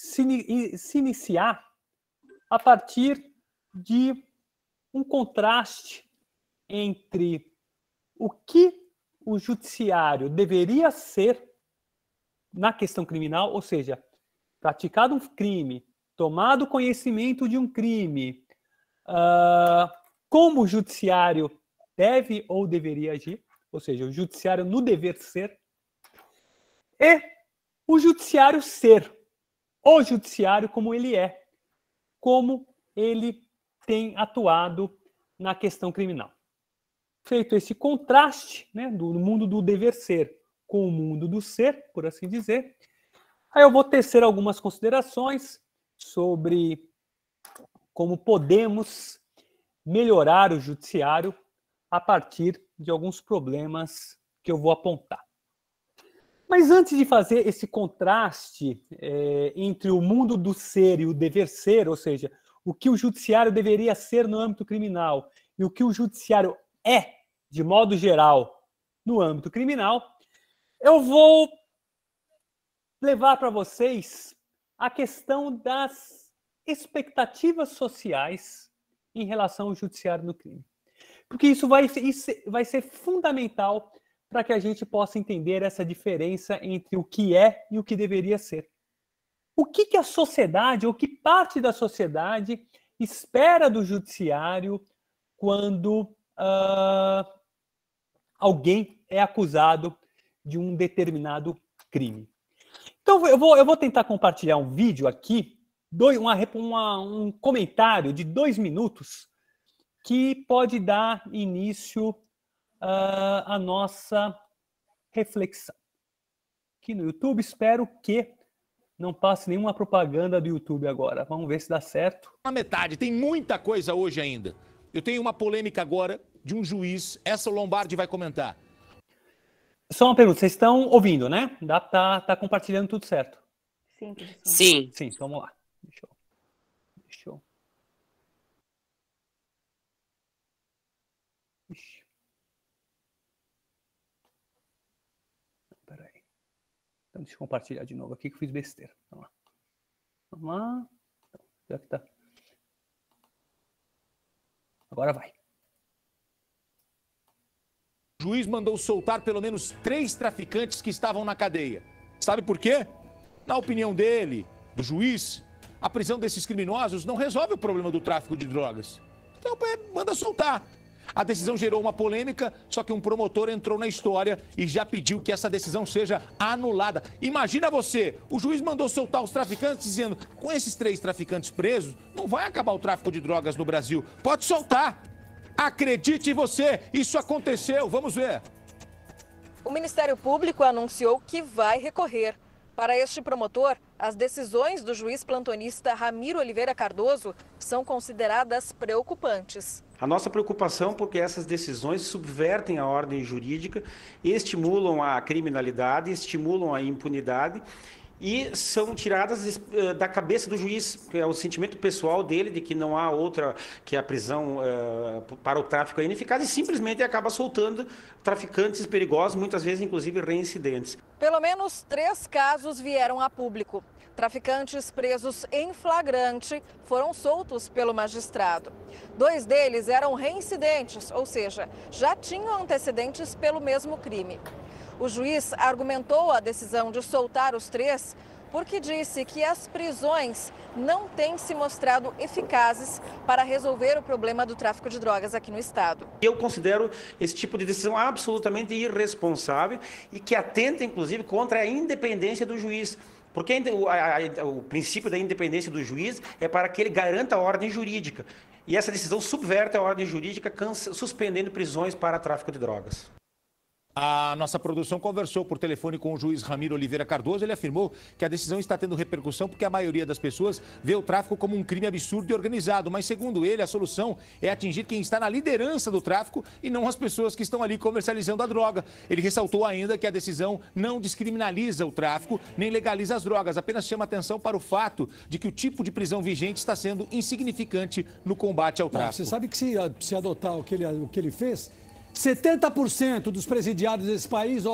se iniciar a partir de um contraste entre o que o judiciário deveria ser na questão criminal, ou seja, praticado um crime, tomado conhecimento de um crime, como o judiciário deve ou deveria agir, ou seja, o judiciário no dever ser, e o judiciário ser, o judiciário como ele é, como ele tem atuado na questão criminal. Feito esse contraste, né, do mundo do dever ser com o mundo do ser, por assim dizer, aí eu vou tecer algumas considerações sobre como podemos melhorar o judiciário a partir de alguns problemas que eu vou apontar. Mas antes de fazer esse contraste entre o mundo do ser e o dever ser, ou seja, o que o judiciário deveria ser no âmbito criminal e o que o judiciário é, de modo geral, no âmbito criminal, eu vou levar para vocês a questão das expectativas sociais em relação ao judiciário no crime. Porque isso vai ser fundamental para que a gente possa entender essa diferença entre o que é e o que deveria ser. O que a sociedade, ou que parte da sociedade, espera do judiciário quando alguém é acusado de um determinado crime. Então, eu vou tentar compartilhar um vídeo aqui, um comentário de 2 minutos, que pode dar início à nossa reflexão. Aqui no YouTube, espero que não passe nenhuma propaganda do YouTube agora. Vamos ver se dá certo. Na metade, tem muita coisa hoje ainda. Eu tenho uma polêmica agora de um juiz, essa o Lombardi vai comentar. Só uma pergunta, vocês estão ouvindo, né? Tá compartilhando tudo certo? Sim, professor. Sim. Sim, então vamos lá. Deixa eu... Ixi. Peraí. Então deixa eu compartilhar de novo aqui que eu fiz besteira. Vamos lá. Vamos lá. Já que tá. Agora vai. O juiz mandou soltar pelo menos 3 traficantes que estavam na cadeia. Sabe por quê? Na opinião dele, do juiz, a prisão desses criminosos não resolve o problema do tráfico de drogas. Então, manda soltar. A decisão gerou uma polêmica, só que um promotor entrou na história e já pediu que essa decisão seja anulada. Imagina você, o juiz mandou soltar os traficantes dizendo, com esses 3 traficantes presos, não vai acabar o tráfico de drogas no Brasil. Pode soltar. Acredite você, isso aconteceu. Vamos ver. O Ministério Público anunciou que vai recorrer. Para este promotor, as decisões do juiz plantonista Ramiro Oliveira Cardoso são consideradas preocupantes. A nossa preocupação porque essas decisões subvertem a ordem jurídica, estimulam a criminalidade, estimulam a impunidade e são tiradas da cabeça do juiz, que é o sentimento pessoal dele de que não há outra que a prisão para o tráfico é ineficaz e simplesmente acaba soltando traficantes perigosos, muitas vezes inclusive reincidentes. Pelo menos 3 casos vieram a público. Traficantes presos em flagrante foram soltos pelo magistrado. 2 deles eram reincidentes, ou seja, já tinham antecedentes pelo mesmo crime. O juiz argumentou a decisão de soltar os 3 porque disse que as prisões não têm se mostrado eficazes para resolver o problema do tráfico de drogas aqui no estado. Eu considero esse tipo de decisão absolutamente irresponsável e que atenta, inclusive, contra a independência do juiz. Porque o princípio da independência do juiz é para que ele garanta a ordem jurídica. E essa decisão subverte a ordem jurídica, suspendendo prisões para tráfico de drogas. A nossa produção conversou por telefone com o juiz Ramiro Oliveira Cardoso. Ele afirmou que a decisão está tendo repercussão porque a maioria das pessoas vê o tráfico como um crime absurdo e organizado. Mas, segundo ele, a solução é atingir quem está na liderança do tráfico e não as pessoas que estão ali comercializando a droga. Ele ressaltou ainda que a decisão não descriminaliza o tráfico nem legaliza as drogas, apenas chama atenção para o fato de que o tipo de prisão vigente está sendo insignificante no combate ao tráfico. Você sabe que se adotar o que ele fez, 70% dos presidiários desse país,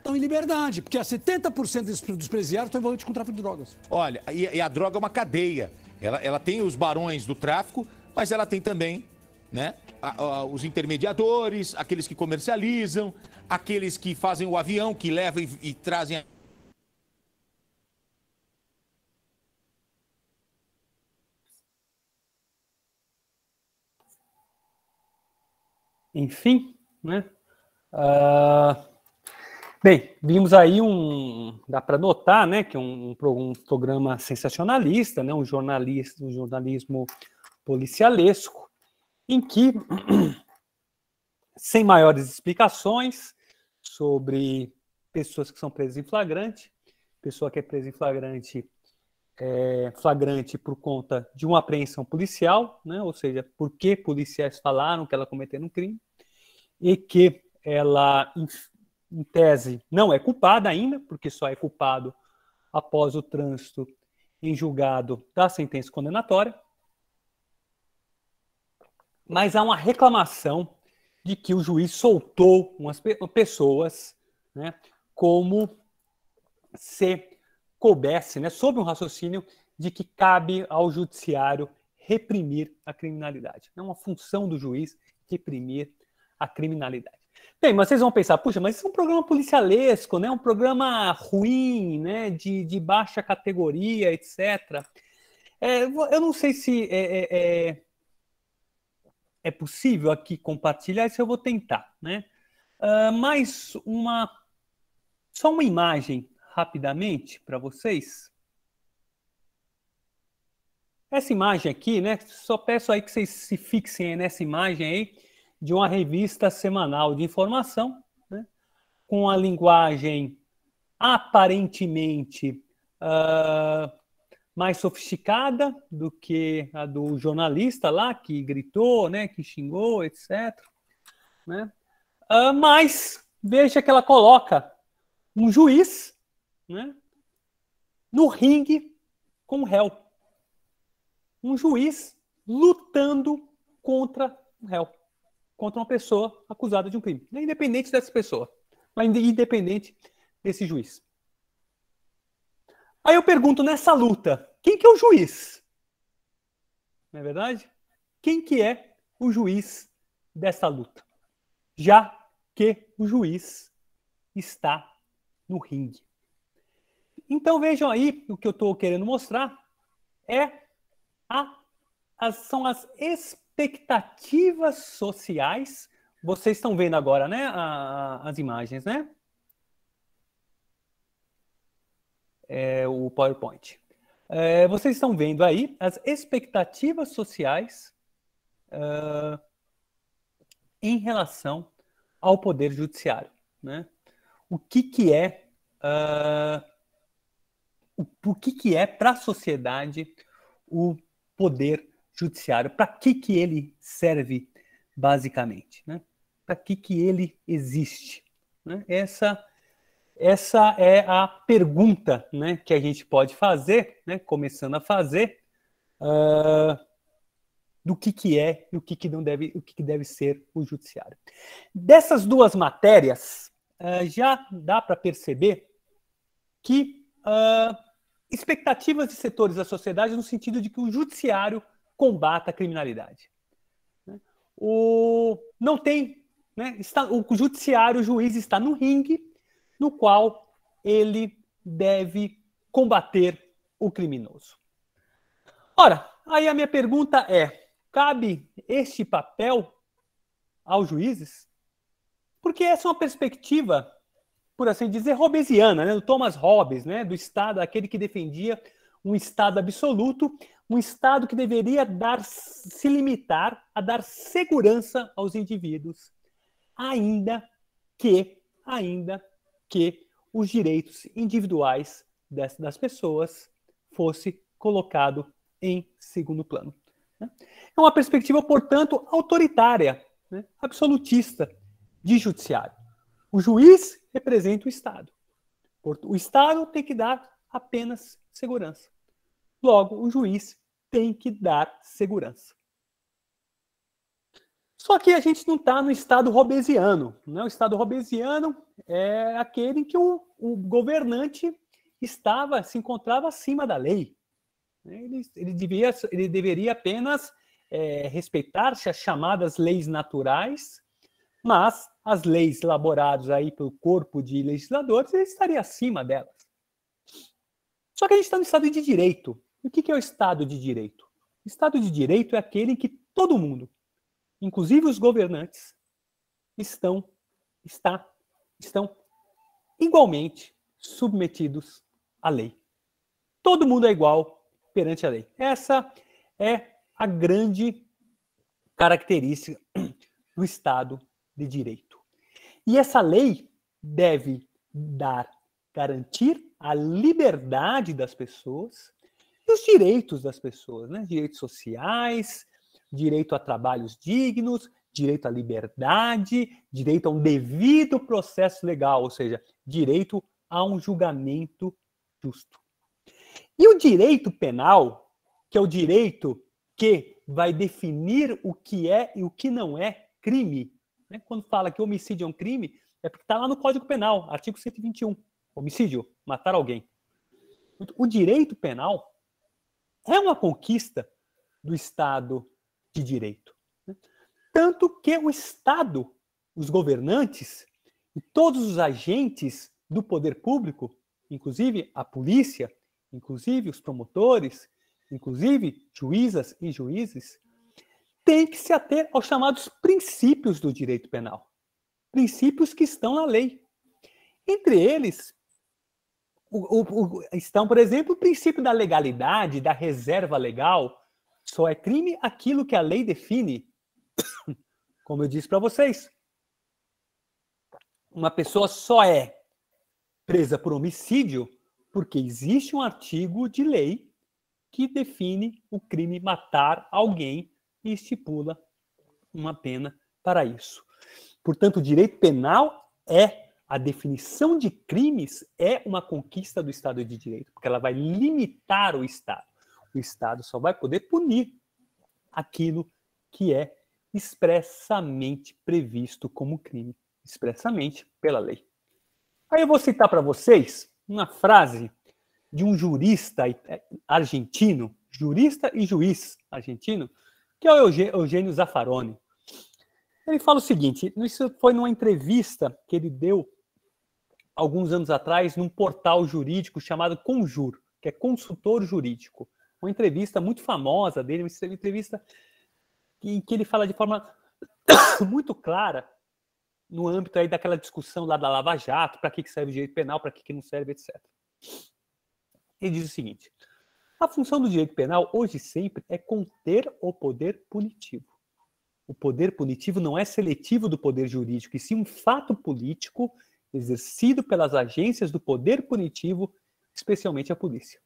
estão em liberdade, porque 70% dos presidiários estão envolvidos com tráfico de drogas. Olha, e a droga é uma cadeia. Ela tem os barões do tráfico, mas ela tem também, né, os intermediadores, aqueles que comercializam, aqueles que fazem o avião, que levam e trazem... Enfim, né? Bem, vimos aí dá para notar, né, que um programa sensacionalista, né, um jornalismo policialesco, em que, sem maiores explicações sobre pessoas que são presas em flagrante, pessoa que é presa em flagrante por conta de uma apreensão policial, né? Ou seja, porque policiais falaram que ela cometeu um crime e que ela, em tese, não é culpada ainda, porque só é culpado após o trânsito em julgado da sentença condenatória. Mas há uma reclamação de que o juiz soltou umas pessoas, né, como se coubesse, né, sob um raciocínio de que cabe ao judiciário reprimir a criminalidade. É uma função do juiz reprimir a criminalidade. Bem, mas vocês vão pensar, puxa, mas isso é um programa policialesco, né, um programa ruim, né, de baixa categoria, etc. Eu não sei se é possível aqui compartilhar, isso eu vou tentar, né? Mas só uma imagem rapidamente para vocês. Essa imagem aqui, né? Só peço aí que vocês se fixem aí nessa imagem aí de uma revista semanal de informação, né? Com a linguagem aparentemente mais sofisticada do que a do jornalista lá que gritou, né? Que xingou, etc. Né? Mas veja que ela coloca um juiz, né, no ringue com o réu. Um juiz lutando contra um réu, contra uma pessoa acusada de um crime. Independente dessa pessoa, mas independente desse juiz. Aí eu pergunto, nessa luta, quem que é o juiz? Não é verdade? Quem que é o juiz dessa luta? Já que o juiz está no ringue. Então vejam aí, o que eu estou querendo mostrar são as expectativas sociais. Vocês estão vendo agora, né, as imagens, né? O PowerPoint. Vocês estão vendo aí as expectativas sociais em relação ao Poder Judiciário, né? O que é para a sociedade o Poder Judiciário? Para que ele serve, basicamente? Né? Para que ele existe? Né? Essa é a pergunta, né, que a gente pode fazer, né, começando a fazer, do que é e o que não deve, o que deve ser o judiciário. Dessas duas matérias, já dá para perceber que expectativas de setores da sociedade no sentido de que o judiciário combata a criminalidade. Não tem, né, o judiciário, o juiz está no ringue no qual ele deve combater o criminoso. Ora, aí a minha pergunta é: cabe este papel aos juízes? Porque essa é uma perspectiva, por assim dizer, hobbesiana, né, do Thomas Hobbes, né, do Estado, aquele que defendia um Estado absoluto, um Estado que deveria se limitar a dar segurança aos indivíduos, ainda que os direitos individuais das pessoas fosse colocado em segundo plano. É uma perspectiva, portanto, autoritária, né, absolutista de judiciário. O juiz representa o Estado. O Estado tem que dar apenas segurança. Logo, o juiz tem que dar segurança. Só que a gente não está no estado hobbesiano. Né? O estado hobbesiano é aquele em que o governante se encontrava acima da lei. Ele deveria apenas respeitar-se as chamadas leis naturais, mas as leis elaboradas aí pelo corpo de legisladores, ele estaria acima delas. Só que a gente está no Estado de Direito. E o que é o Estado de Direito? O Estado de Direito é aquele em que todo mundo, inclusive os governantes, estão igualmente submetidos à lei. Todo mundo é igual perante a lei. Essa é a grande característica do Estado de Direito. E essa lei deve garantir a liberdade das pessoas e os direitos das pessoas, né? Direitos sociais, direito a trabalhos dignos, direito à liberdade, direito a um devido processo legal, ou seja, direito a um julgamento justo. E o direito penal, que é o direito que vai definir o que é e o que não é crime. Né? Quando fala que homicídio é um crime, é porque está lá no Código Penal, artigo 121. Homicídio, matar alguém. O direito penal é uma conquista do Estado de Direito. Né? Tanto que o Estado, os governantes e todos os agentes do poder público, inclusive a polícia, inclusive os promotores, inclusive juízas e juízes, têm que se ater aos chamados princípios do direito penal. Princípios que estão na lei. Entre eles, estão, por exemplo, o princípio da legalidade, da reserva legal. Só é crime aquilo que a lei define. Como eu disse para vocês, uma pessoa só é presa por homicídio porque existe um artigo de lei que define o crime matar alguém e estipula uma pena para isso. Portanto, o direito penal a definição de crimes é uma conquista do Estado de Direito, porque ela vai limitar o Estado. O Estado só vai poder punir aquilo que é expressamente previsto como crime, expressamente pela lei. Aí eu vou citar para vocês uma frase de um jurista argentino, jurista e juiz argentino, que é o Eugênio Zaffaroni. Ele fala o seguinte, isso foi numa entrevista que ele deu alguns anos atrás num portal jurídico chamado Conjur, que é consultor jurídico. Uma entrevista muito famosa dele, uma entrevista em que ele fala de forma muito clara no âmbito aí daquela discussão lá da Lava Jato, para que serve o direito penal, para que não serve, etc. Ele diz o seguinte, a função do direito penal, hoje e sempre, é conter o poder punitivo. O poder punitivo não é seletivo do poder jurídico, e sim um fato político exercido pelas agências do poder punitivo, especialmente a polícia.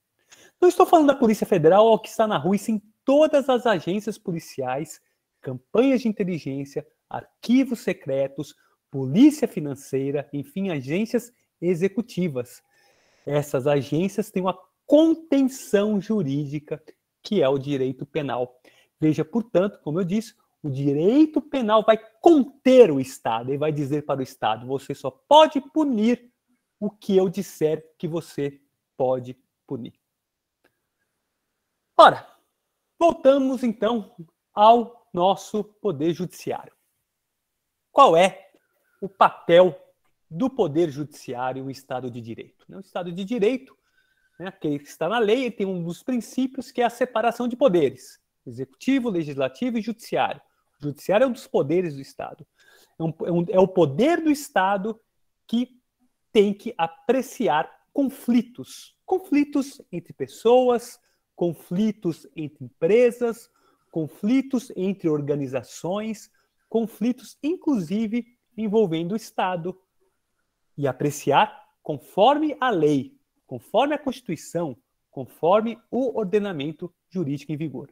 Não estou falando da Polícia Federal ou que está na rua, e sim todas as agências policiais, campanhas de inteligência, arquivos secretos, polícia financeira, enfim, agências executivas. Essas agências têm uma contenção jurídica, que é o direito penal. Veja, portanto, como eu disse, o direito penal vai conter o Estado e vai dizer para o Estado, você só pode punir o que eu disser que você pode punir. Ora, voltamos então ao nosso poder judiciário. Qual é o papel do poder judiciário no Estado de Direito? O Estado de Direito, aquele que está na lei, ele tem um dos princípios que é a separação de poderes. Executivo, legislativo e judiciário. O judiciário é um dos poderes do Estado. É o poder do Estado que tem que apreciar conflitos. Conflitos entre pessoas, conflitos entre empresas, conflitos entre organizações, conflitos, inclusive, envolvendo o Estado. E apreciar conforme a lei, conforme a Constituição, conforme o ordenamento jurídico em vigor.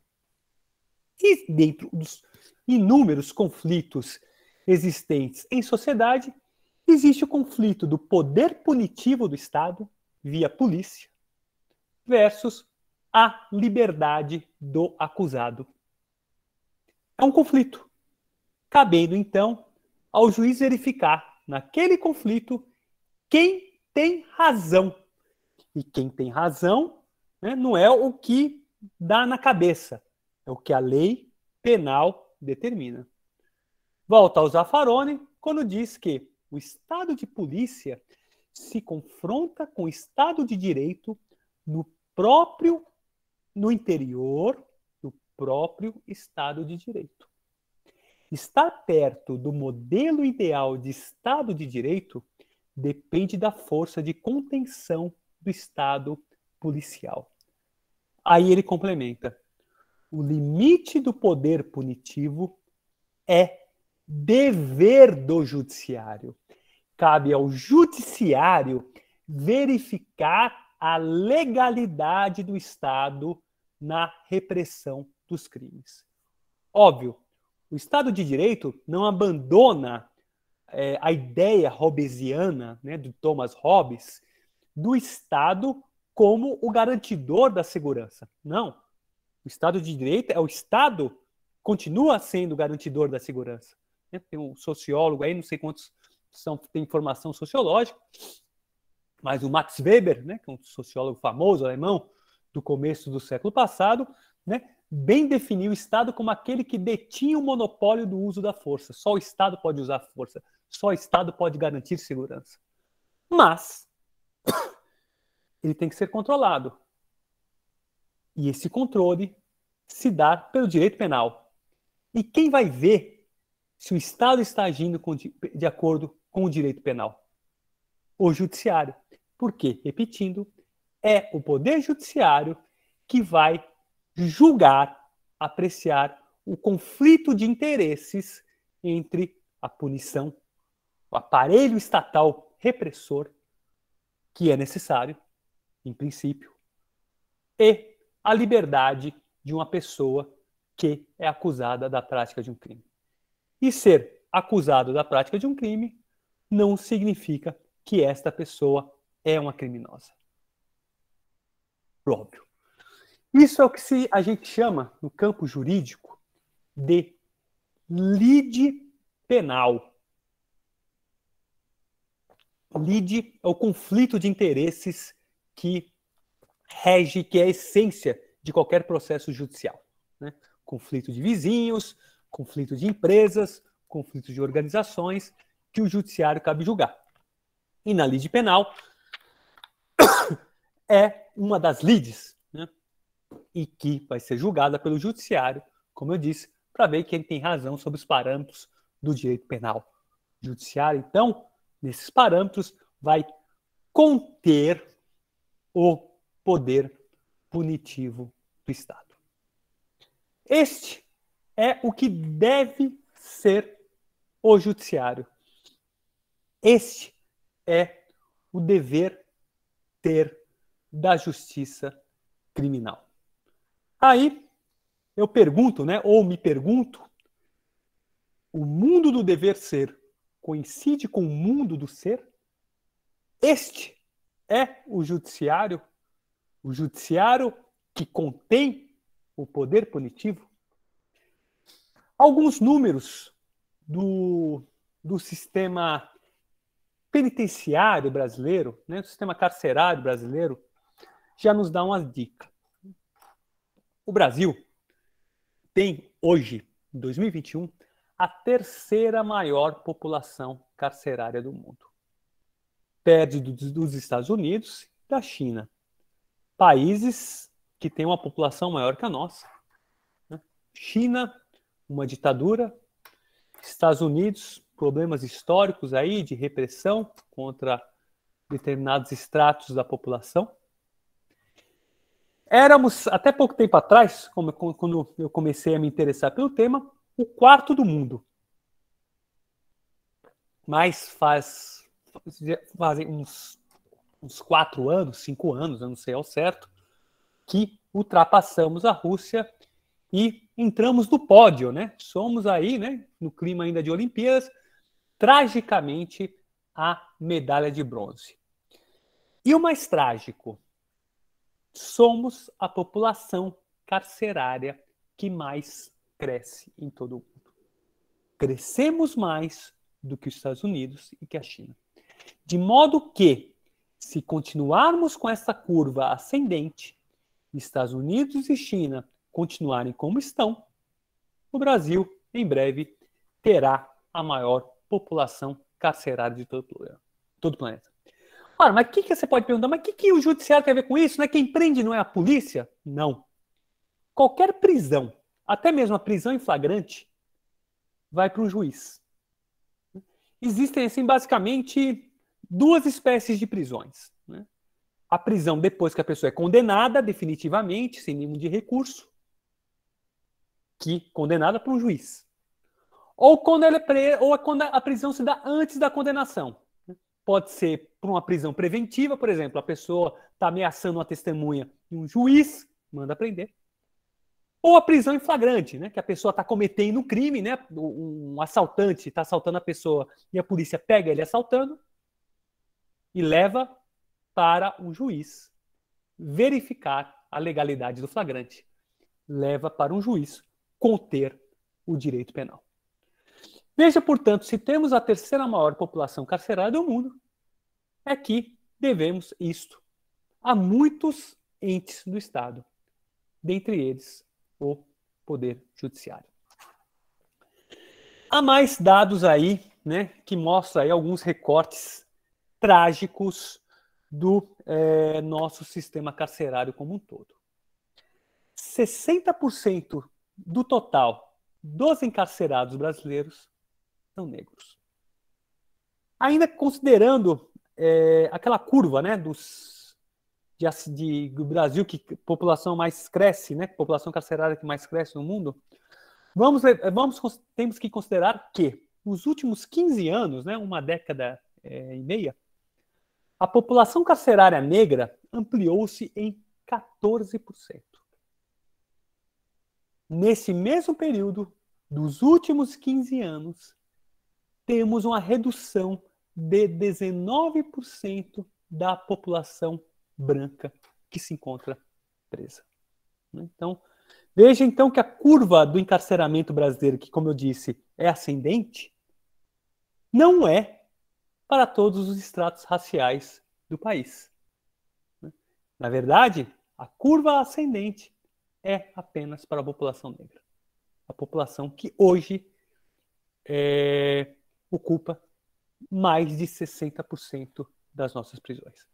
E dentro dos inúmeros conflitos existentes em sociedade, existe o conflito do poder punitivo do Estado, via polícia, versus a liberdade do acusado. É um conflito. cabendo, então, ao juiz verificar, naquele conflito, quem tem razão. E quem tem razão, né, não é o que dá na cabeça, é o que a lei penal determina. Volta ao Zaffaroni quando diz que o Estado de polícia se confronta com o Estado de direito no interior do próprio Estado de direito. Estar perto do modelo ideal de Estado de direito depende da força de contenção do Estado policial. Aí ele complementa: o limite do poder punitivo é dever do judiciário. Cabe ao judiciário verificar a legalidade do Estado na repressão dos crimes. Óbvio, o Estado de Direito não abandona a ideia hobbesiana, né, do Thomas Hobbes, do Estado como o garantidor da segurança. Não. O Estado de Direito é o Estado, continua sendo o garantidor da segurança. Tem um sociólogo aí, não sei quantos tem formação sociológica, mas o Max Weber, né, que é um sociólogo famoso alemão do começo do século passado, né, bem definiu o Estado como aquele que detinha o monopólio do uso da força. Só o Estado pode usar força. Só o Estado pode garantir segurança. Mas ele tem que ser controlado. E esse controle se dá pelo direito penal. E quem vai ver se o Estado está agindo de acordo com o direito penal? O judiciário. Por quê? Repetindo, é o poder judiciário que vai julgar, apreciar o conflito de interesses entre a punição, o aparelho estatal repressor, que é necessário, em princípio, e a liberdade de uma pessoa que é acusada da prática de um crime. E ser acusado da prática de um crime não significa que esta pessoa é uma criminosa. Óbvio. Isso é o que a gente chama, no campo jurídico, de lide penal. Lide é o conflito de interesses que rege, que é a essência de qualquer processo judicial. Né? Conflito de vizinhos, conflito de empresas, conflito de organizações, que o judiciário cabe julgar. E na lide penal é uma das lides, né? E que vai ser julgada pelo judiciário, como eu disse, para ver quem tem razão sobre os parâmetros do direito penal. O judiciário, então, nesses parâmetros, vai conter o poder punitivo do Estado. Este é o que deve ser o judiciário. Este é o dever ter da justiça criminal. Aí eu pergunto, né, ou me pergunto, o mundo do dever ser coincide com o mundo do ser? Este é o judiciário que contém o poder punitivo? Alguns números do sistema penitenciário brasileiro, né, do sistema carcerário brasileiro, já nos dão uma dica. O Brasil tem hoje, em 2021, a terceira maior população carcerária do mundo. Perde dos Estados Unidos e da China. Países que têm uma população maior que a nossa. China, uma ditadura. Estados Unidos, problemas históricos aí de repressão contra determinados estratos da população. Éramos, até pouco tempo atrás, quando eu comecei a me interessar pelo tema, o quarto do mundo. Mas fazem uns 4 anos, 5 anos, eu não sei ao certo, que ultrapassamos a Rússia e entramos no pódio, né? Somos aí, né, no clima ainda de Olimpíadas, tragicamente a medalha de bronze. E o mais trágico, somos a população carcerária que mais cresce em todo o mundo. crescemos mais do que os Estados Unidos e que a China. De modo que, se continuarmos com essa curva ascendente, Estados Unidos e China continuarem como estão, o Brasil, em breve, terá a maior população carcerária de todo o planeta. Ora, mas o que você pode perguntar? Mas o que o judiciário tem a ver com isso? Não é quem prende, não é a polícia? Não. Qualquer prisão, até mesmo a prisão em flagrante, vai para um juiz. Existem, assim, basicamente duas espécies de prisões, né? A prisão depois que a pessoa é condenada definitivamente, sem nenhum de recurso, que condenada por um juiz. Ou quando quando a prisão se dá antes da condenação. Pode ser por uma prisão preventiva, por exemplo, a pessoa está ameaçando uma testemunha e um juiz manda prender. Ou a prisão em flagrante, né? Que a pessoa está cometendo um crime, né? Um assaltante está assaltando a pessoa e a polícia pega ele assaltando e leva para um juiz verificar a legalidade do flagrante. Leva para um juiz conter o direito penal. Veja, portanto, se temos a terceira maior população carcerária do mundo, é que devemos isto a muitos entes do Estado, dentre eles o Poder Judiciário. Há mais dados aí, né, que mostram aí alguns recortes trágicos do nosso sistema carcerário como um todo. 60% do total dos encarcerados brasileiros são negros. Ainda considerando aquela curva, né, do Brasil, que população mais cresce, né, população carcerária que mais cresce no mundo, temos que considerar que nos últimos 15 anos, né, uma década e meia, a população carcerária negra ampliou-se em 14%. Nesse mesmo período, dos últimos 15 anos, temos uma redução de 19% da população branca que se encontra presa. Então, veja então que a curva do encarceramento brasileiro, que, como eu disse, é ascendente, não é para todos os estratos raciais do país. Na verdade, a curva ascendente é apenas para a população negra. A população que hoje ocupa mais de 60% das nossas prisões.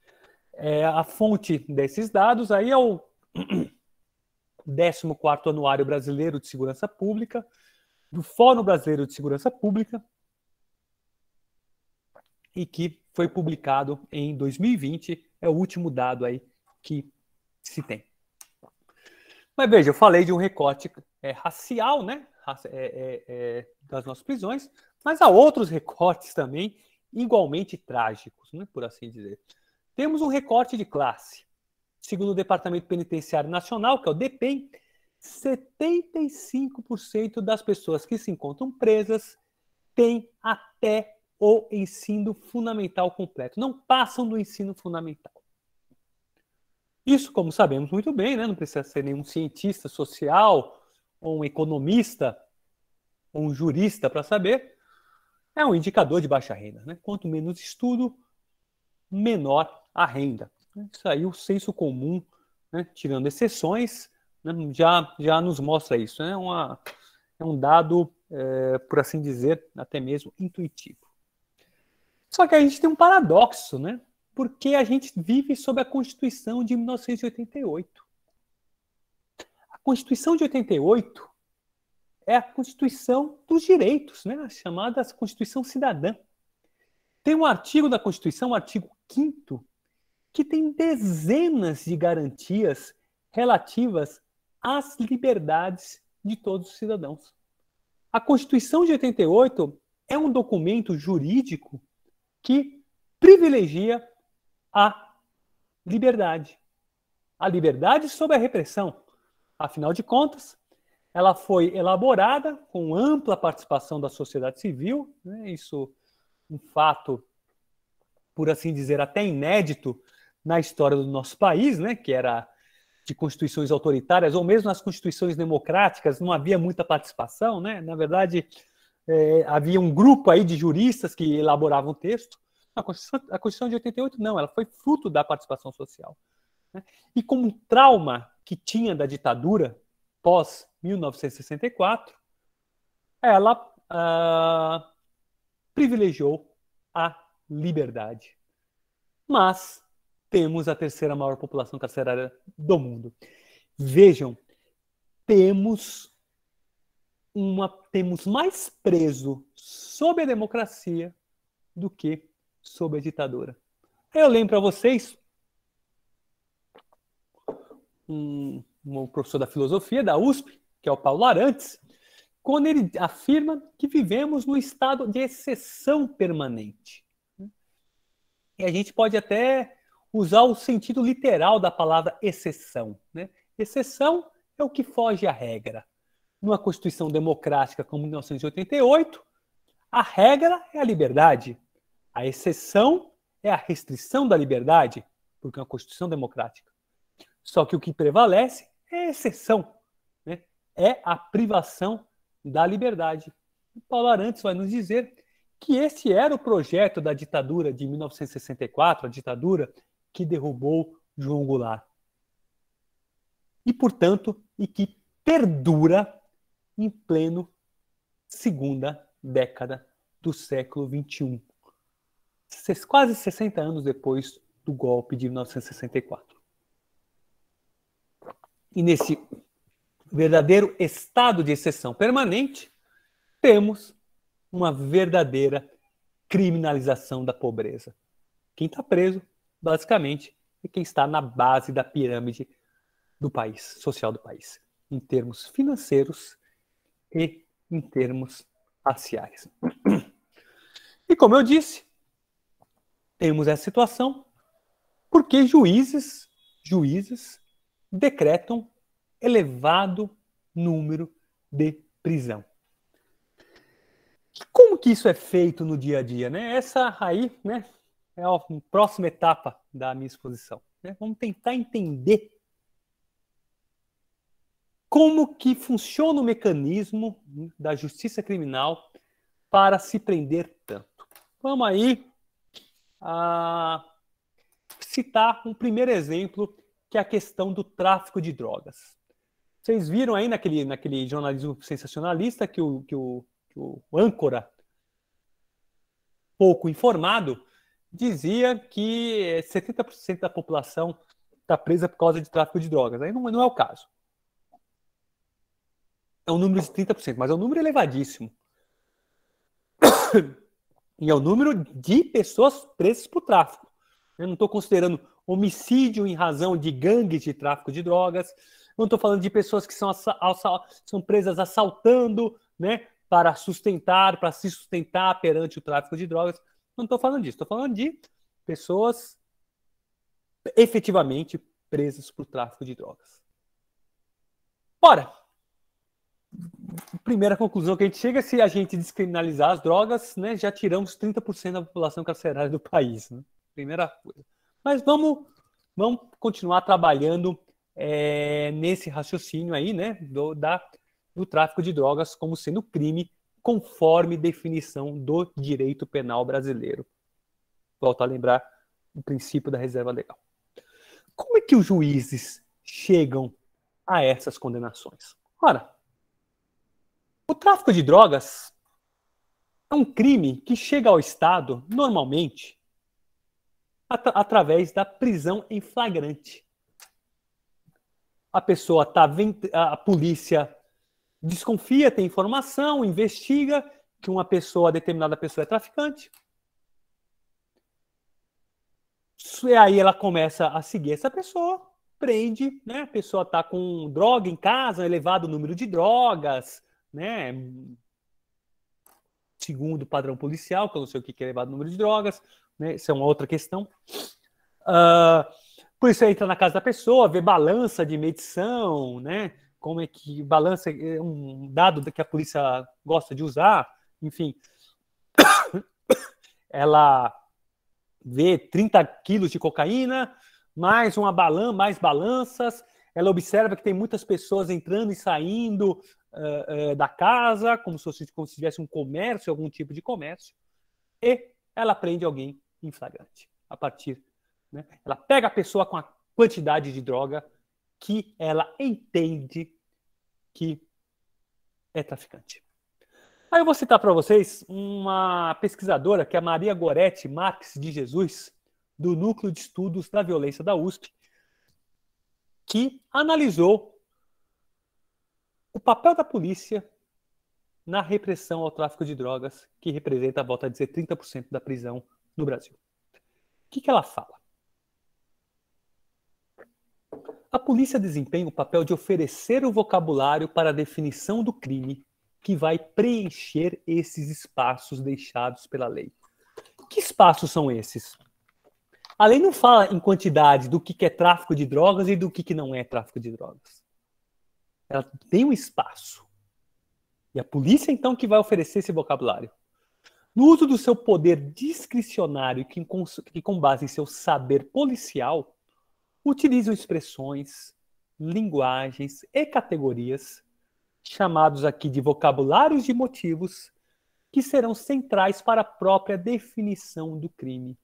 A fonte desses dados aí é o 14º Anuário Brasileiro de Segurança Pública, do Fórum Brasileiro de Segurança Pública, e que foi publicado em 2020, é o último dado aí que se tem. Mas veja, eu falei de um recorte racial, né, das nossas prisões, mas há outros recortes também igualmente trágicos, né, por assim dizer. Temos um recorte de classe. Segundo o Departamento Penitenciário Nacional, que é o DEPEN, 75% das pessoas que se encontram presas têm até o ensino fundamental completo, não passam do ensino fundamental. Isso, como sabemos muito bem, né, não precisa ser nenhum cientista social, ou um economista, ou um jurista para saber, é um indicador de baixa renda, né? Quanto menos estudo, menor a renda. Isso aí, o senso comum, né, tirando exceções, né, já nos mostra isso. Né? É um dado, por assim dizer, até mesmo intuitivo. Só que a gente tem um paradoxo, né? Porque a gente vive sob a Constituição de 1988. A Constituição de 88 é a Constituição dos direitos, né? A chamada Constituição Cidadã. Tem um artigo da Constituição, o artigo 5º, que tem dezenas de garantias relativas às liberdades de todos os cidadãos. A Constituição de 88 é um documento jurídico que privilegia a liberdade sob a repressão. Afinal de contas, ela foi elaborada com ampla participação da sociedade civil, né? Isso um fato, por assim dizer, até inédito na história do nosso país, né? Que era de constituições autoritárias, ou mesmo nas constituições democráticas, não havia muita participação, né? Na verdade, havia um grupo aí de juristas que elaboravam o texto. A Constituição de 88 não, ela foi fruto da participação social. Né? E como um trauma que tinha da ditadura pós-1964, ela privilegiou a liberdade. Mas temos a terceira maior população carcerária do mundo. Vejam, temos mais preso sob a democracia do que sob a ditadura. Eu lembro para vocês um professor da filosofia da USP, que é o Paulo Arantes, quando ele afirma que vivemos num estado de exceção permanente. E a gente pode até usar o sentido literal da palavra exceção. Né? Exceção é o que foge à regra. Numa Constituição democrática como 1988, a regra é a liberdade. A exceção é a restrição da liberdade, porque é uma Constituição democrática. Só que o que prevalece é a exceção, né? É a privação da liberdade. O Paulo Arantes vai nos dizer que esse era o projeto da ditadura de 1964, a ditadura que derrubou João Goulart. E, portanto, que perdura em pleno segunda década do século XXI. Quase 60 anos depois do golpe de 1964. E nesse verdadeiro estado de exceção permanente, temos uma verdadeira criminalização da pobreza. Quem está preso, basicamente, é quem está na base da pirâmide do país, social do país, em termos financeiros e em termos raciais. E como eu disse, temos essa situação porque juízes decretam elevado número de prisão. Como que isso é feito no dia a dia? Né? Essa aí, né, é a próxima etapa da minha exposição. Né? Vamos tentar entender como que funciona o mecanismo da justiça criminal para se prender tanto. Vamos aí citar um primeiro exemplo, que é a questão do tráfico de drogas. Vocês viram aí naquele jornalismo sensacionalista que o âncora, pouco informado, dizia que 70% da população está presa por causa de tráfico de drogas. Aí não é o caso. É um número de 30%, mas é um número elevadíssimo. E é o número de pessoas presas por tráfico. Eu não estou considerando homicídio em razão de gangues de tráfico de drogas. Não estou falando de pessoas que são presas assaltando, né, para se sustentar perante o tráfico de drogas. Não estou falando disso. Estou falando de pessoas efetivamente presas por tráfico de drogas. Ora, a primeira conclusão que a gente chega é se a gente descriminalizar as drogas, né, já tiramos 30% da população carcerária do país. Né? Primeira coisa. Mas vamos continuar trabalhando nesse raciocínio aí, né, do tráfico de drogas como sendo crime conforme definição do direito penal brasileiro. Volto a lembrar o princípio da reserva legal. Como é que os juízes chegam a essas condenações? Ora, o tráfico de drogas é um crime que chega ao Estado, normalmente, através da prisão em flagrante. A polícia desconfia, tem informação, investiga que determinada pessoa é traficante. E aí ela começa a seguir essa pessoa, prende, né? A pessoa está com droga em casa, elevado número de drogas, né? Segundo o padrão policial, que eu não sei o que é elevado número de drogas, né? Isso é uma outra questão. Por isso entra na casa da pessoa, vê balança de medição, né? Como é que balança é um dado que a polícia gosta de usar, enfim. Ela vê 30 quilos de cocaína, mais balanças, ela observa que tem muitas pessoas entrando e saindo da casa, como se tivesse um comércio, algum tipo de comércio, e ela prende alguém em flagrante. A partir, né, ela pega a pessoa com a quantidade de droga que ela entende que é traficante. Aí eu vou citar para vocês uma pesquisadora, que é a Maria Gorete Marques de Jesus, do Núcleo de Estudos da Violência da USP, que analisou o papel da polícia na repressão ao tráfico de drogas, que representa, volta a dizer, 30% da prisão no Brasil. O que ela fala? A polícia desempenha o papel de oferecer o vocabulário para a definição do crime que vai preencher esses espaços deixados pela lei. Que espaços são esses? A lei não fala em quantidade do que é tráfico de drogas e do que não é tráfico de drogas. Ela tem um espaço. E a polícia, então, que vai oferecer esse vocabulário. No uso do seu poder discricionário, que com base em seu saber policial, utilizam expressões, linguagens e categorias, chamados aqui de vocabulários de motivos, que serão centrais para a própria definição do crime.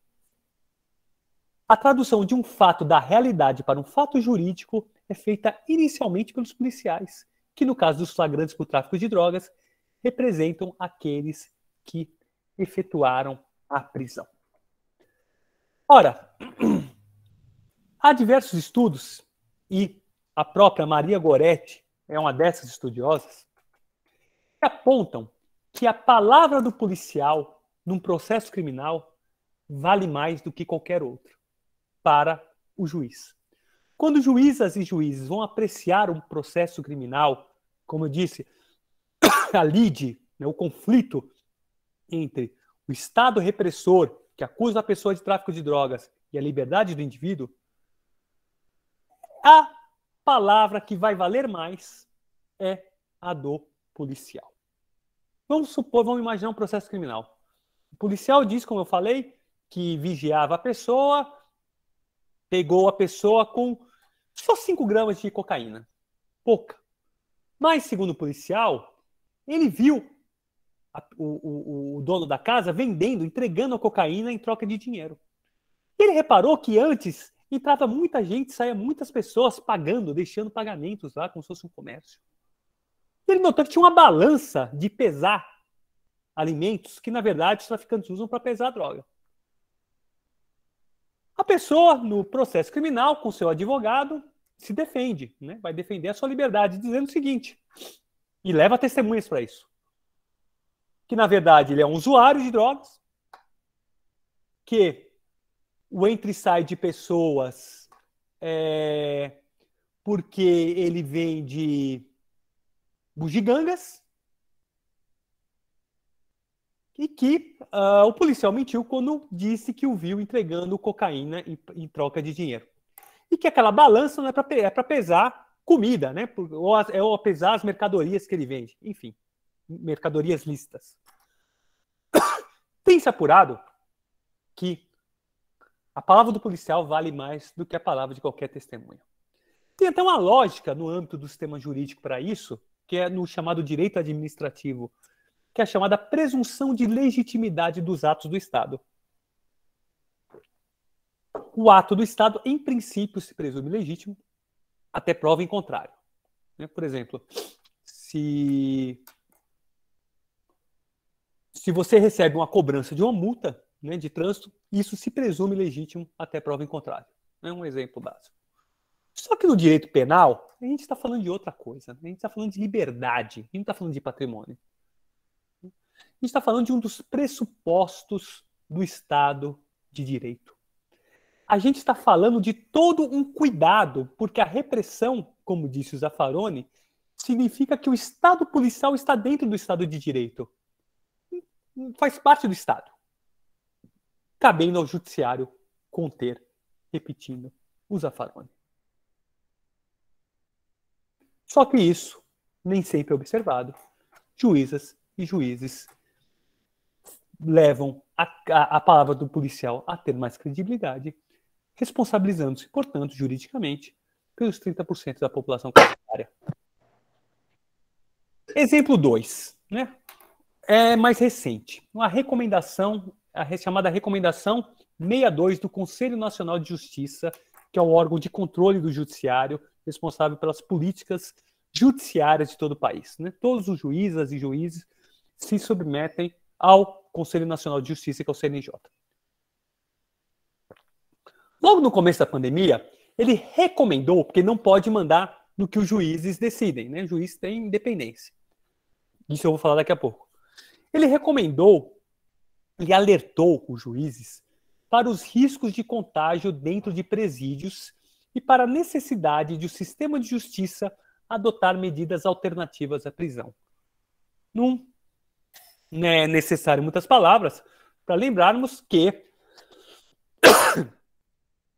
A tradução de um fato da realidade para um fato jurídico é feita inicialmente pelos policiais, que no caso dos flagrantes por tráfico de drogas, representam aqueles que efetuaram a prisão. Ora, há diversos estudos, e a própria Maria Gorete é uma dessas estudiosas, que apontam que a palavra do policial num processo criminal vale mais do que qualquer outro para o juiz. Quando juízas e juízes vão apreciar um processo criminal, como eu disse, a lide, né, o conflito entre o Estado repressor, que acusa a pessoa de tráfico de drogas, e a liberdade do indivíduo, a palavra que vai valer mais é a do policial. Vamos imaginar um processo criminal. O policial diz, como eu falei, que vigiava a pessoa, pegou a pessoa com só 5 gramas de cocaína. Pouca. Mas, segundo o policial, ele viu o dono da casa vendendo, entregando a cocaína em troca de dinheiro. Ele reparou que antes entrava muita gente, saía muitas pessoas pagando, deixando pagamentos lá, como se fosse um comércio. Ele notou que tinha uma balança de pesar alimentos que, na verdade, os traficantes usam para pesar a droga. A pessoa, no processo criminal, com seu advogado, se defende, né? Vai defender a sua liberdade, dizendo o seguinte, e leva testemunhas para isso, que, na verdade, ele é um usuário de drogas, que o entra e sai de pessoas porque ele vende bugigangas, e que o policial mentiu quando disse que o viu entregando cocaína em troca de dinheiro. E que aquela balança não é para pesar comida, né? Ou pesar as mercadorias que ele vende. Enfim, mercadorias lícitas. Tem-se apurado que a palavra do policial vale mais do que a palavra de qualquer testemunha. Tem até uma lógica no âmbito do sistema jurídico para isso, que é no chamado direito administrativo, que é a chamada presunção de legitimidade dos atos do Estado. O ato do Estado, em princípio, se presume legítimo, até prova em contrário. Por exemplo, se você recebe uma cobrança de uma multa, né, de trânsito, isso se presume legítimo até prova em contrário. É um exemplo básico. Só que no direito penal, a gente está falando de outra coisa. Né? A gente está falando de liberdade, a gente não está falando de patrimônio. A gente está falando de um dos pressupostos do Estado de Direito. A gente está falando de todo um cuidado, porque a repressão, como disse o Zaffaroni, significa que o Estado policial está dentro do Estado de Direito. Faz parte do Estado. Cabendo ao judiciário conter, repetindo, o Zaffaroni. Só que isso nem sempre é observado. Juízas e juízes levam a palavra do policial a ter mais credibilidade, responsabilizando-se, portanto, juridicamente, pelos 30% da população carcerária. Exemplo 2, né? É mais recente. Uma recomendação, chamada Recomendação 62 do Conselho Nacional de Justiça, que é o órgão de controle do judiciário, responsável pelas políticas judiciárias de todo o país, né? Todos os juízes e juízes se submetem ao Conselho Nacional de Justiça, que é o CNJ. Logo no começo da pandemia, ele recomendou, porque não pode mandar no que os juízes decidem, né? O juiz tem independência. Isso eu vou falar daqui a pouco. Ele recomendou e alertou os juízes para os riscos de contágio dentro de presídios e para a necessidade de o sistema de justiça adotar medidas alternativas à prisão. Não é necessário muitas palavras para lembrarmos que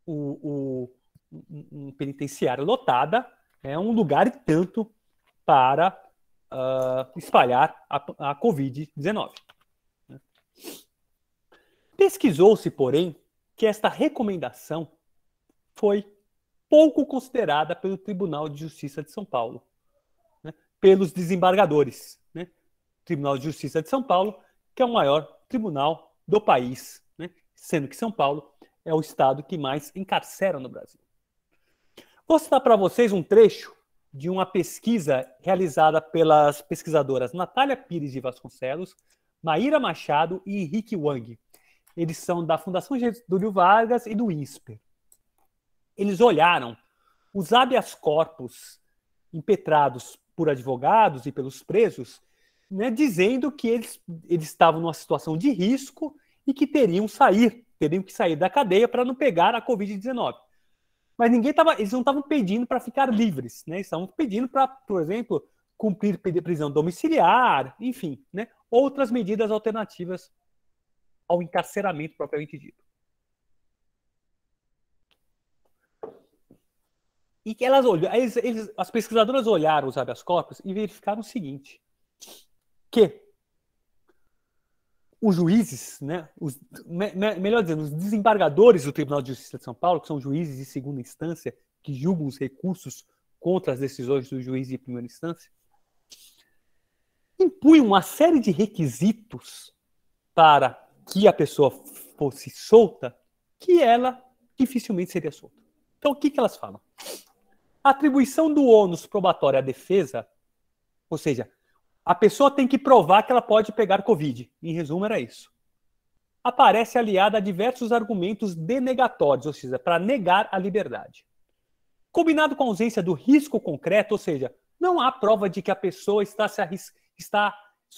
um penitenciário lotada é um lugar e tanto para espalhar a Covid-19. Pesquisou-se, porém, que esta recomendação foi pouco considerada pelo Tribunal de Justiça de São Paulo, né, pelos desembargadores. Né? Tribunal de Justiça de São Paulo, que é o maior tribunal do país, né, sendo que São Paulo é o estado que mais encarcera no Brasil. Vou citar para vocês um trecho de uma pesquisa realizada pelas pesquisadoras Natália Pires de Vasconcelos, Maíra Machado e Henrique Wang. Eles são da Fundação Getúlio Vargas e do INSPER. Eles olharam os habeas corpus impetrados por advogados e pelos presos, né, dizendo que eles estavam numa situação de risco e que teriam que sair da cadeia para não pegar a Covid-19. Mas eles não estavam pedindo para ficar livres, né? Eles estavam pedindo para, por exemplo, cumprir prisão domiciliar, enfim, né? Outras medidas alternativas ao encarceramento propriamente dito. E que as pesquisadoras olharam os habeas corpus e verificaram o seguinte, que os juízes, né, melhor dizendo, os desembargadores do Tribunal de Justiça de São Paulo, que são juízes de segunda instância, que julgam os recursos contra as decisões do juiz de primeira instância, impunham uma série de requisitos para que a pessoa fosse solta, que ela dificilmente seria solta. Então, o que elas falam? A atribuição do ônus probatório à defesa, ou seja, a pessoa tem que provar que ela pode pegar Covid. Em resumo, era isso. Aparece aliada a diversos argumentos denegatórios, ou seja, para negar a liberdade. Combinado com a ausência do risco concreto, ou seja, não há prova de que a pessoa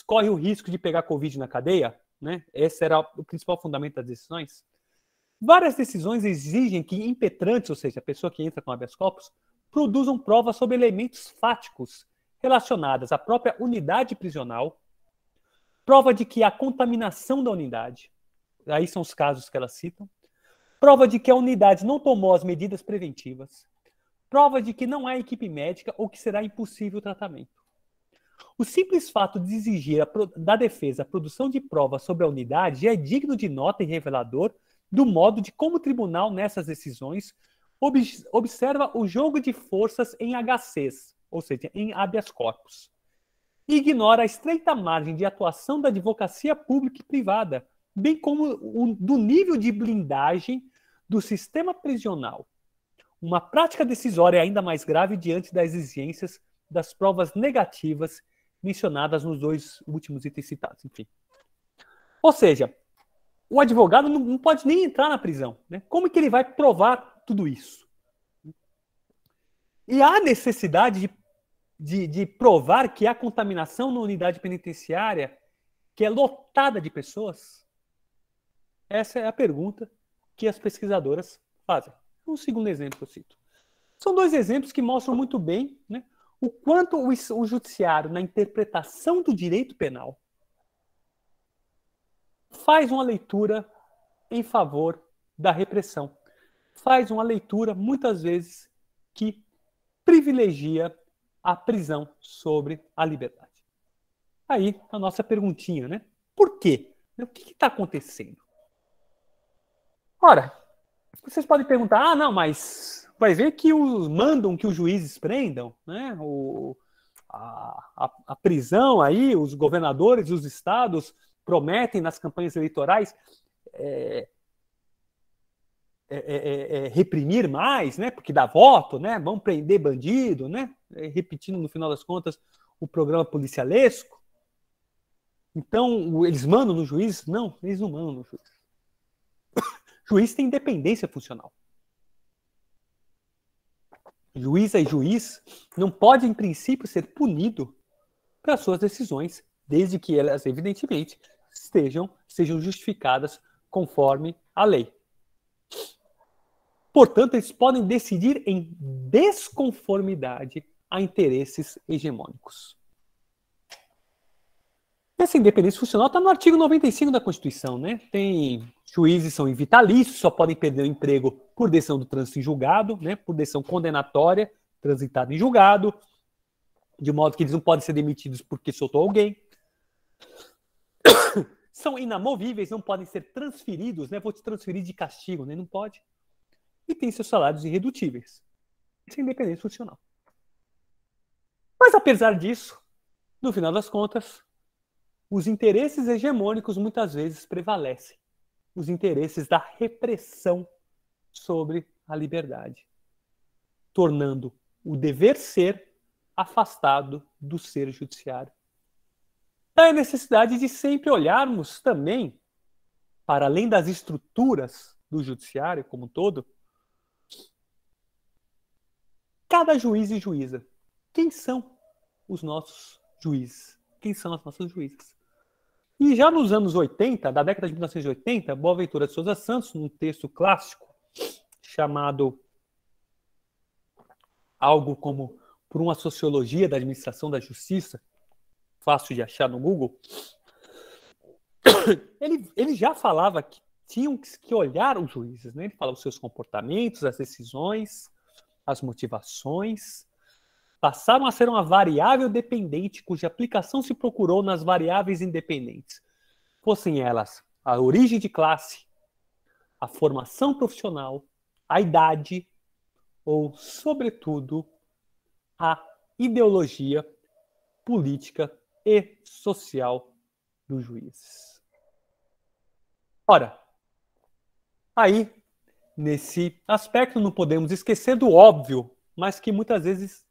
corre o risco de pegar Covid na cadeia, né? Esse era o principal fundamento das decisões. Várias decisões exigem que impetrantes, ou seja, a pessoa que entra com habeas corpus, produzam provas sobre elementos fáticos relacionadas à própria unidade prisional, prova de que há contaminação da unidade, aí são os casos que elas citam, prova de que a unidade não tomou as medidas preventivas, prova de que não há equipe médica ou que será impossível o tratamento. O simples fato de exigir da defesa a produção de provas sobre a unidade já é digno de nota e revelador do modo de como o tribunal, nessas decisões, observa o jogo de forças em HCs, ou seja, em habeas corpus. E ignora a estreita margem de atuação da advocacia pública e privada, bem como do nível de blindagem do sistema prisional. Uma prática decisória ainda mais grave diante das exigências das provas negativas mencionadas nos dois últimos itens citados. Enfim. Ou seja, o advogado não pode nem entrar na prisão. Né? Como que ele vai provar tudo isso? E há necessidade de provar que há contaminação na unidade penitenciária que é lotada de pessoas? Essa é a pergunta que as pesquisadoras fazem. Um segundo exemplo que eu cito. São dois exemplos que mostram muito bem, né, o quanto o judiciário, na interpretação do direito penal, faz uma leitura em favor da repressão. Faz uma leitura, muitas vezes, que privilegia a prisão sobre a liberdade. Aí, a nossa perguntinha, né? Por quê? O que está acontecendo? Ora, vocês podem perguntar, não, mas vai ver que mandam que os juízes prendam, né? a prisão aí, os governadores dos estados prometem nas campanhas eleitorais reprimir mais, né? Porque dá voto, né? Vão prender bandido, né? Repetindo, no final das contas, o programa policialesco. Então, eles mandam no juiz? Não, eles não mandam no juiz. O juiz tem independência funcional. Juiz é juiz, não pode, em princípio, ser punido pelas suas decisões, desde que elas, evidentemente, sejam justificadas conforme a lei. Portanto, eles podem decidir em desconformidade a interesses hegemônicos. Essa independência funcional está no artigo 95 da Constituição, né? Tem juízes são invitalícios, só podem perder o emprego por decisão do trânsito em julgado, né? Por decisão condenatória, transitada em julgado, de modo que eles não podem ser demitidos porque soltou alguém. São inamovíveis, não podem ser transferidos, né? Vou te transferir de castigo, né? Não pode. E tem seus salários irredutíveis. Isso é independência funcional. Mas, apesar disso, no final das contas, os interesses hegemônicos muitas vezes prevalecem. Os interesses da repressão sobre a liberdade, tornando o dever ser afastado do ser judiciário. Daí a necessidade de sempre olharmos também, para além das estruturas do judiciário como um todo, cada juiz e juíza. Quem são os nossos juízes? Quem são as nossas juízas? E já nos anos 80, da década de 1980, Boaventura de Souza Santos, num texto clássico chamado algo como Por uma Sociologia da Administração da Justiça, fácil de achar no Google, ele já falava que tinham que olhar os juízes, né? Ele fala os seus comportamentos, as decisões, as motivações, passaram a ser uma variável dependente cuja aplicação se procurou nas variáveis independentes, fossem elas a origem de classe, a formação profissional, a idade ou, sobretudo, a ideologia política e social do juiz. Ora, aí, nesse aspecto, não podemos esquecer do óbvio, mas que muitas vezes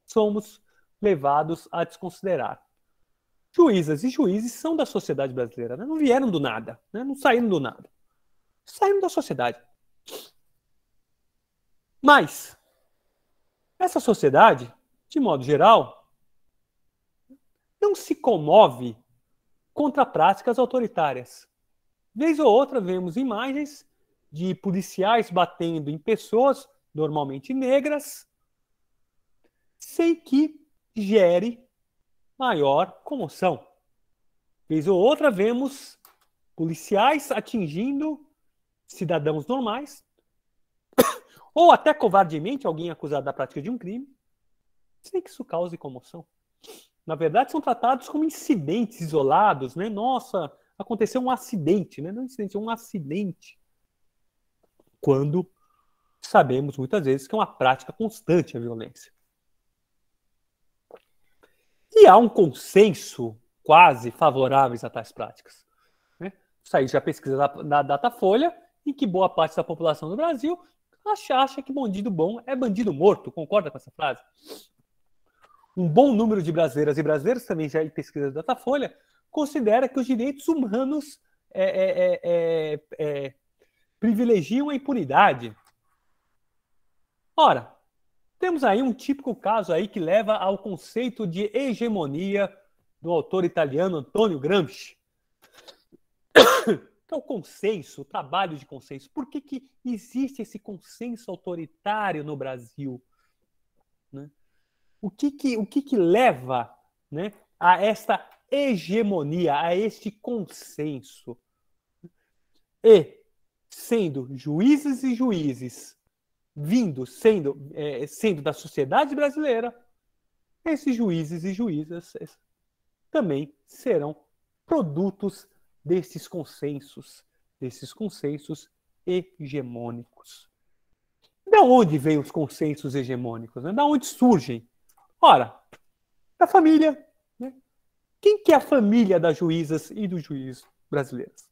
somos levados a desconsiderar. Juízas e juízes são da sociedade brasileira, né? Não vieram do nada, né? Não saíram do nada. Saíram da sociedade. Mas, essa sociedade, de modo geral, não se comove contra práticas autoritárias. Vez ou outra, vemos imagens de policiais batendo em pessoas, normalmente negras, sem que gere maior comoção. Vez ou outra, vemos policiais atingindo cidadãos normais, ou até covardemente alguém acusado da prática de um crime, sem que isso cause comoção. Na verdade, são tratados como incidentes isolados, né? Nossa, aconteceu um acidente, né? Não um incidente, um acidente. Quando sabemos muitas vezes que é uma prática constante a violência. E há um consenso quase favorável a tais práticas. Né? Saiu já a pesquisa da Datafolha, em que boa parte da população do Brasil acha que bandido bom é bandido morto. Concorda com essa frase? Um bom número de brasileiras e brasileiros, também já em pesquisa da Datafolha, considera que os direitos humanos privilegiam a impunidade. Ora, temos aí um típico caso aí que leva ao conceito de hegemonia do autor italiano Antonio Gramsci. Que é o consenso, o trabalho de consenso. Por que existe esse consenso autoritário no Brasil? Né? O que leva, né, a esta hegemonia, a este consenso? E, sendo juízes e juízes sendo da sociedade brasileira, esses juízes e juízas também serão produtos desses consensos hegemônicos. De onde vêm os consensos hegemônicos? Né? De onde surgem? Ora, da família. Né? Quem que é a família das juízas e dos juízes brasileiros?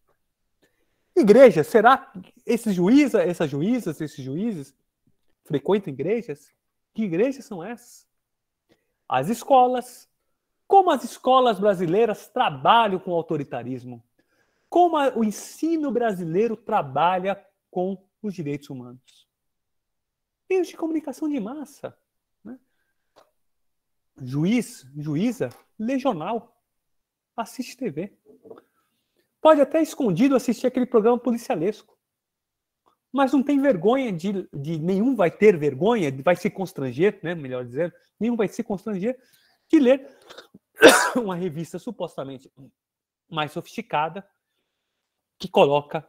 Igreja, será que essas juízas, esses juízes frequentam igrejas? Que igrejas são essas? As escolas. Como as escolas brasileiras trabalham com o autoritarismo? Como o ensino brasileiro trabalha com os direitos humanos? Meios de comunicação de massa. Né? Juíza, lê jornal, assiste TV. Pode até escondido assistir aquele programa policialesco. Mas não tem vergonha nenhum vai ter vergonha, vai se constranger, né, melhor dizendo, nenhum vai se constranger de ler uma revista supostamente mais sofisticada que coloca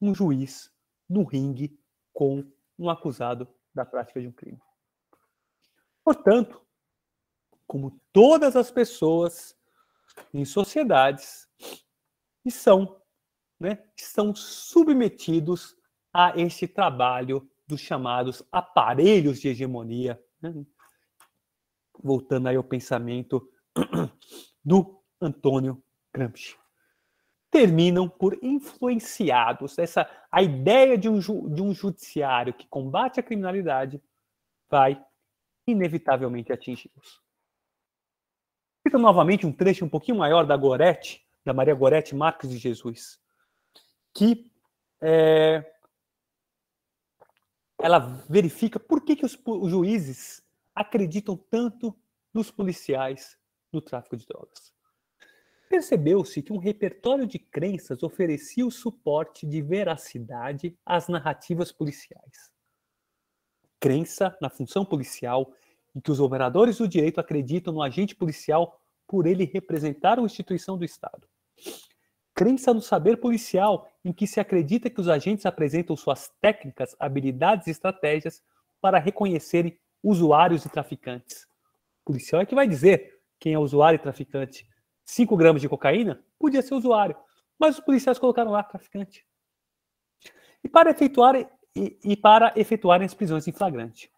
um juiz no ringue com um acusado da prática de um crime. Portanto, como todas as pessoas em sociedades estão submetidos a este trabalho dos chamados aparelhos de hegemonia, né? Voltando aí ao pensamento do Antônio Gramsci. Terminam por influenciados. A ideia de um judiciário que combate a criminalidade vai inevitavelmente atingi-los. Cito novamente um trecho um pouquinho maior da Goretti, da Maria Goretti Marques de Jesus, que ela verifica por que os juízes acreditam tanto nos policiais no tráfico de drogas. Percebeu-se que um repertório de crenças oferecia o suporte de veracidade às narrativas policiais. Crença na função policial, em que os operadores do direito acreditam no agente policial por ele representar uma instituição do Estado. Crença no saber policial, em que se acredita que os agentes apresentam suas técnicas, habilidades e estratégias para reconhecerem usuários e traficantes. O policial é que vai dizer quem é usuário e traficante. 5 gramas de cocaína podia ser usuário, mas os policiais colocaram lá traficante. E para efetuarem as prisões em flagrante.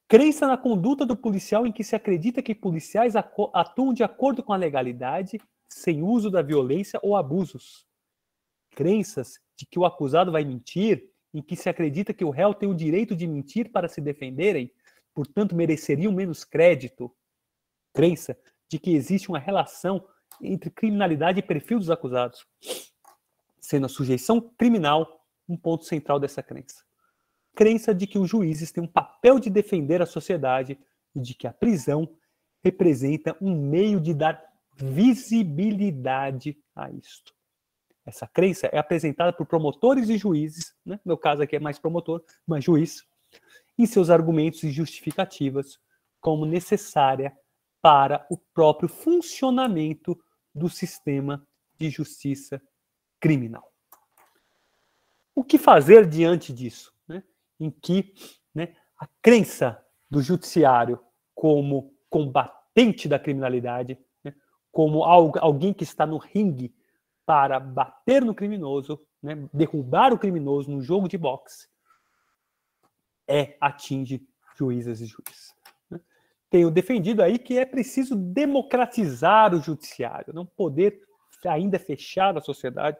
Crença na conduta do policial, em que se acredita que policiais atuam de acordo com a legalidade, sem uso da violência ou abusos. Crenças de que o acusado vai mentir, em que se acredita que o réu tem o direito de mentir para se defenderem, portanto mereceriam menos crédito. Crença de que existe uma relação entre criminalidade e perfil dos acusados, sendo a sujeição criminal um ponto central dessa crença. Crença de que os juízes têm um papel de defender a sociedade e de que a prisão representa um meio de dar visibilidade a isto. Essa crença é apresentada por promotores e juízes, né? No meu caso aqui é mais promotor, mas juiz, em seus argumentos e justificativas como necessária para o próprio funcionamento do sistema de justiça criminal. O que fazer diante disso? Né? Em que, né, a crença do judiciário como combatente da criminalidade, né, como alguém que está no ringue para bater no criminoso, né, derrubar o criminoso num jogo de boxe, atinge juízas e juízes. Né? Tenho defendido aí que é preciso democratizar o judiciário, não poder ainda fechar a sociedade.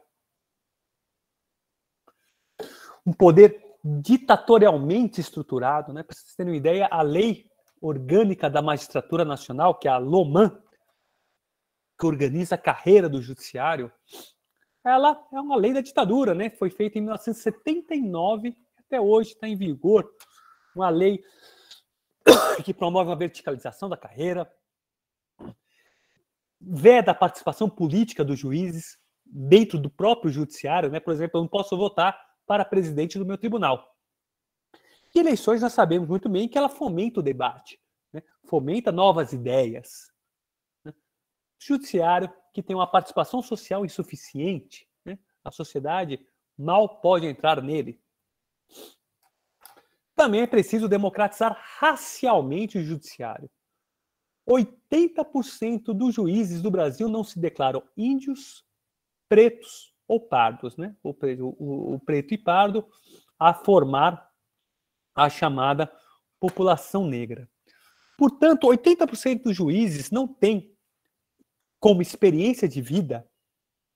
Um poder ditatorialmente estruturado, né? Para vocês terem uma ideia, a Lei Orgânica da Magistratura Nacional, que é a LOMAN, que organiza a carreira do judiciário, ela é uma lei da ditadura, né? Foi feita em 1979, até hoje está em vigor. Uma lei que promove uma verticalização da carreira, veda a participação política dos juízes dentro do próprio judiciário, né? Por exemplo, eu não posso votar para presidente do meu tribunal. E eleições, nós sabemos muito bem que ela fomenta o debate, né? Fomenta novas ideias. Né? Judiciário que tem uma participação social insuficiente, né? A sociedade mal pode entrar nele. Também é preciso democratizar racialmente o judiciário. 80% dos juízes do Brasil não se declaram índios, pretos ou pardos, né? O preto e pardo a formar a chamada população negra. Portanto, 80% dos juízes não têm como experiência de vida,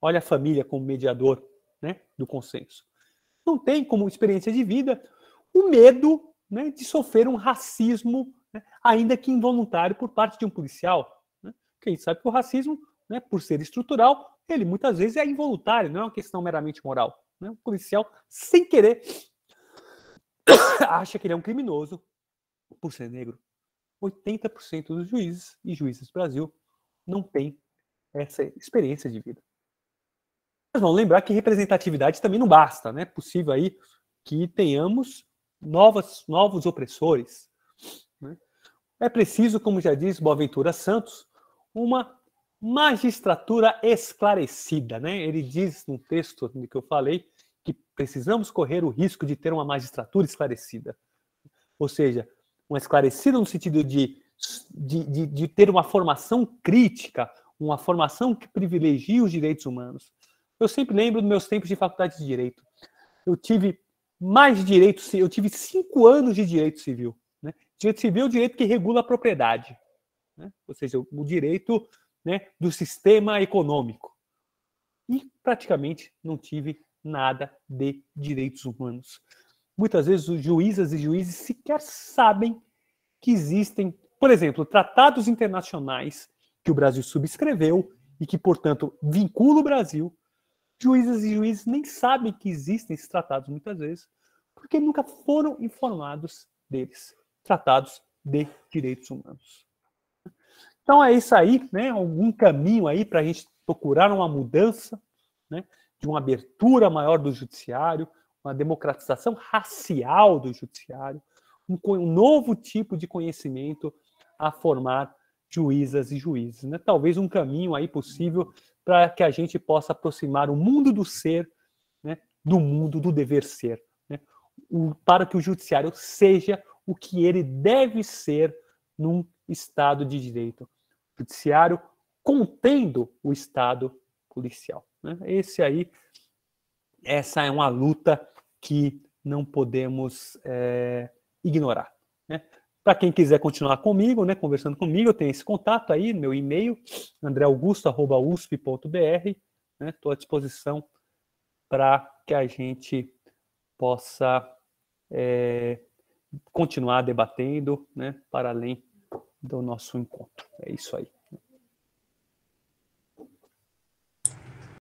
olha a família como mediador, né, do consenso, não tem como experiência de vida o medo, né, de sofrer um racismo, né, ainda que involuntário, por parte de um policial. Né? Quem sabe que o racismo, né, por ser estrutural, ele muitas vezes é involuntário, não é uma questão meramente moral. Né? O policial, sem querer, acha que ele é um criminoso por ser negro. 80% dos juízes e juízes do Brasil não têm essa experiência de vida. Mas vamos lembrar que representatividade também não basta, né? É possível aí que tenhamos novos opressores. Né? É preciso, como já diz Boaventura Santos, uma magistratura esclarecida. Né? Ele diz no texto que eu falei que precisamos correr o risco de ter uma magistratura esclarecida. Ou seja, uma esclarecida no sentido de ter uma formação crítica, uma formação que privilegie os direitos humanos. Eu sempre lembro dos meus tempos de faculdade de Direito. Eu tive mais direito, eu tive 5 anos de direito civil. Né? Direito civil é o direito que regula a propriedade. Né? Ou seja, o direito, né, do sistema econômico. E praticamente não tive nada de direitos humanos. Muitas vezes os juízas e juízes sequer sabem que existem, por exemplo, tratados internacionais que o Brasil subscreveu e que, portanto, vinculam o Brasil. Juízas e juízes nem sabem que existem esses tratados, muitas vezes, porque nunca foram informados deles. Tratados de direitos humanos. Então é isso aí, né? Algum caminho aí para a gente procurar uma mudança, né? De uma abertura maior do judiciário, uma democratização racial do judiciário, um novo tipo de conhecimento a formar juízas e juízes. Né? Talvez um caminho aí possível para que a gente possa aproximar o mundo do ser, né, do mundo do dever ser, né? Para que o judiciário seja o que ele deve ser num Estado de direito. O judiciário contendo o Estado policial. Né? Essa é uma luta que não podemos ignorar. Né? Para quem quiser continuar comigo, né, conversando comigo, eu tenho esse contato aí, meu e-mail, andreaugusto@usp.br. Estou à disposição para que a gente possa continuar debatendo, né, para além do nosso encontro. É isso aí.